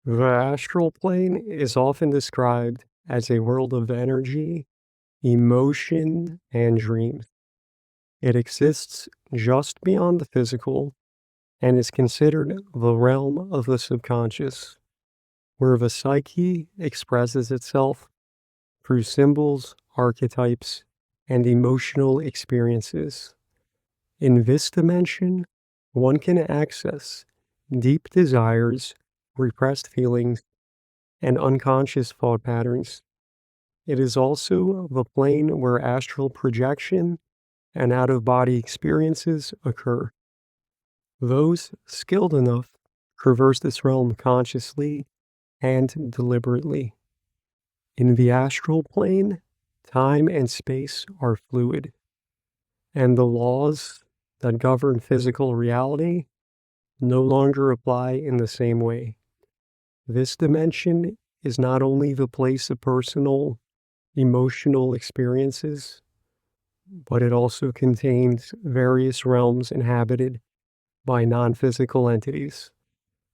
The astral plane is often described as a world of energy, emotion, and dreams. It exists just beyond the physical and is considered the realm of the subconscious, where the psyche expresses itself through symbols, archetypes, and emotional experiences. In this dimension, one can access deep desires, repressed feelings, and unconscious thought patterns. It is also the plane where astral projection and out of body experiences occur. Those skilled enough traverse this realm consciously and deliberately. In the astral plane, time and space are fluid, and the laws that govern physical reality no longer apply in the same way. This dimension is not only the place of personal, emotional experiences, but it also contains various realms inhabited by non-physical entities,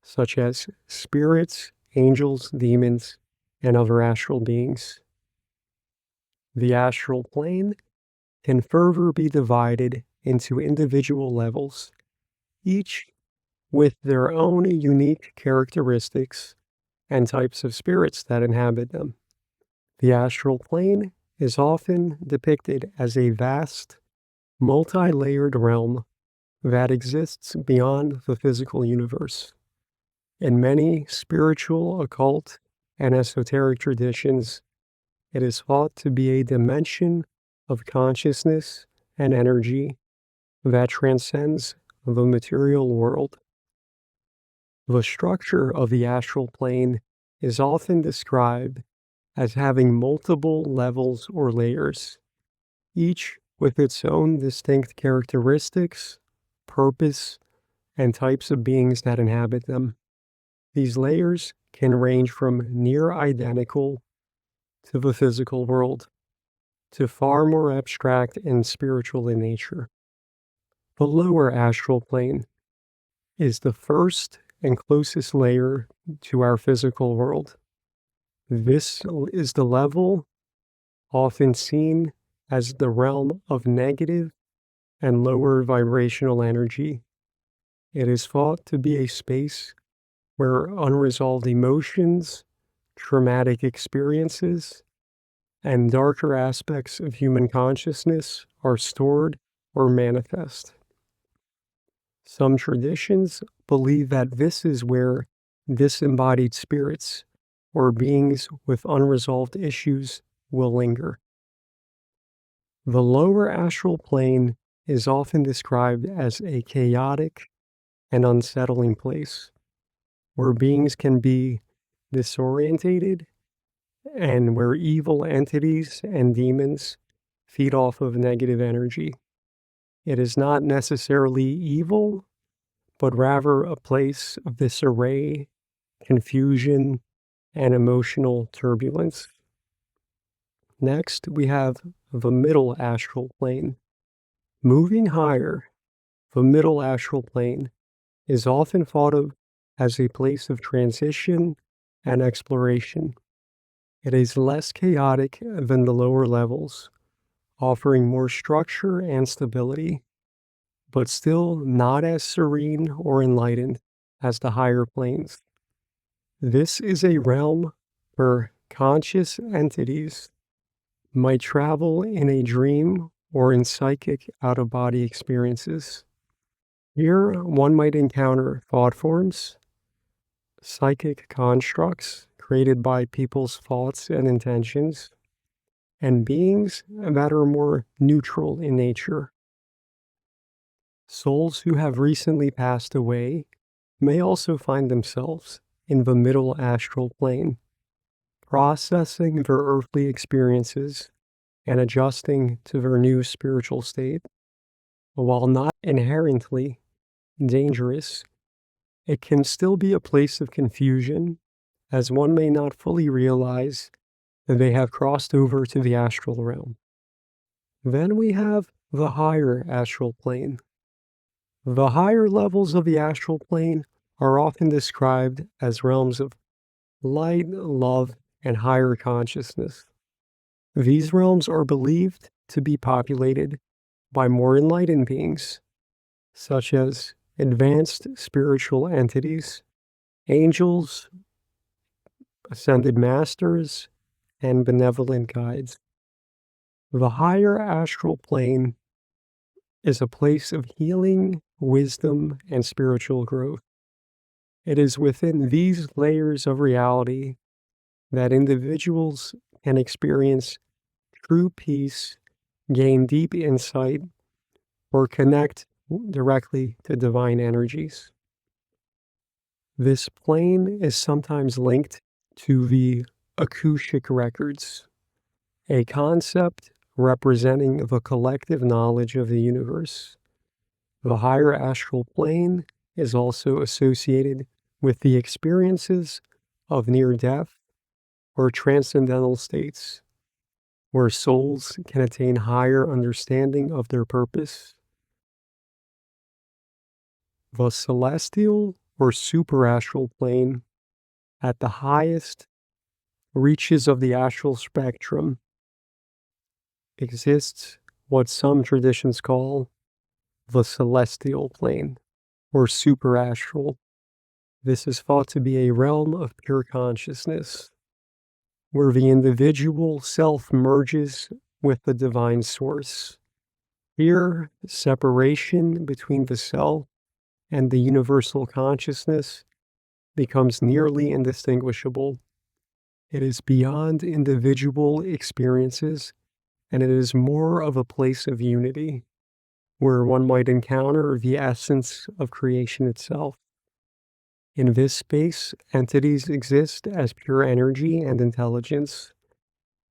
such as spirits, angels, demons, and other astral beings. The astral plane can further be divided into individual levels, each with their own unique characteristics and types of spirits that inhabit them. The astral plane is often depicted as a vast, multi-layered realm that exists beyond the physical universe. In many spiritual, occult, and esoteric traditions, it is thought to be a dimension of consciousness and energy that transcends the material world. The structure of the astral plane is often described as having multiple levels or layers, each with its own distinct characteristics, purpose, and types of beings that inhabit them. These layers can range from near identical to the physical world to far more abstract and spiritual in nature. The lower astral plane is the first and closest layer to our physical world. This is the level often seen as the realm of negative and lower vibrational energy. It is thought to be a space where unresolved emotions, traumatic experiences, and darker aspects of human consciousness are stored or manifest. Some traditions believe that this is where disembodied spirits or beings with unresolved issues will linger. The lower astral plane is often described as a chaotic and unsettling place where beings can be disorientated and where evil entities and demons feed off of negative energy. It is not necessarily evil, but rather a place of disarray, confusion, and emotional turbulence. Next, we have the middle astral plane. Moving higher, the middle astral plane is often thought of as a place of transition and exploration. It is less chaotic than the lower levels, offering more structure and stability, but still not as serene or enlightened as the higher planes. This is a realm where conscious entities might travel in a dream or in psychic out-of-body experiences. Here, one might encounter thought forms, psychic constructs created by people's thoughts and intentions, and beings that are more neutral in nature. Souls who have recently passed away may also find themselves in the middle astral plane, processing their earthly experiences and adjusting to their new spiritual state. While not inherently dangerous, it can still be a place of confusion, as one may not fully realize that they have crossed over to the astral realm. Then we have the higher astral plane. The higher levels of the astral plane are often described as realms of light, love, and higher consciousness. These realms are believed to be populated by more enlightened beings, such as advanced spiritual entities, angels, ascended masters, and benevolent guides. The higher astral plane is a place of healing, wisdom, and spiritual growth. It is within these layers of reality that individuals can experience true peace, gain deep insight, or connect directly to divine energies. This plane is sometimes linked to the acoustic records, a concept representing the collective knowledge of the universe. The higher astral plane is also associated with the experiences of near death or transcendental states, where souls can attain higher understanding of their purpose. The celestial or superastral plane, at the highest reaches of the astral spectrum, exists what some traditions call the celestial plane or superastral. This is thought to be a realm of pure consciousness, where the individual self merges with the divine source. Here, separation between the self and the universal consciousness becomes nearly indistinguishable. It is beyond individual experiences, and it is more of a place of unity, where one might encounter the essence of creation itself. In this space, entities exist as pure energy and intelligence,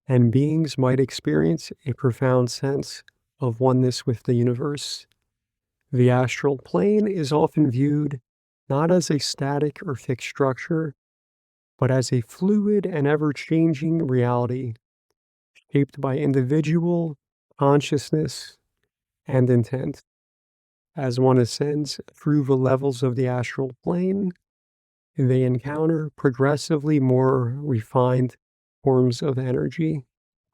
and beings might experience a profound sense of oneness with the universe. The astral plane is often viewed not as a static or fixed structure, but as a fluid and ever-changing reality shaped by individual consciousness and intent. As one ascends through the levels of the astral plane, they encounter progressively more refined forms of energy,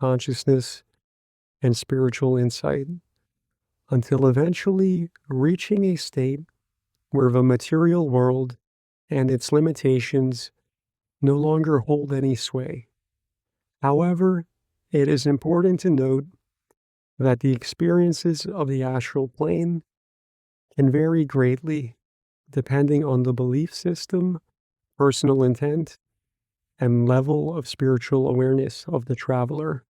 consciousness, and spiritual insight, until eventually reaching a state where the material world and its limitations no longer hold any sway. However, it is important to note that the experiences of the astral plane can vary greatly depending on the belief system, personal intent, and level of spiritual awareness of the traveler.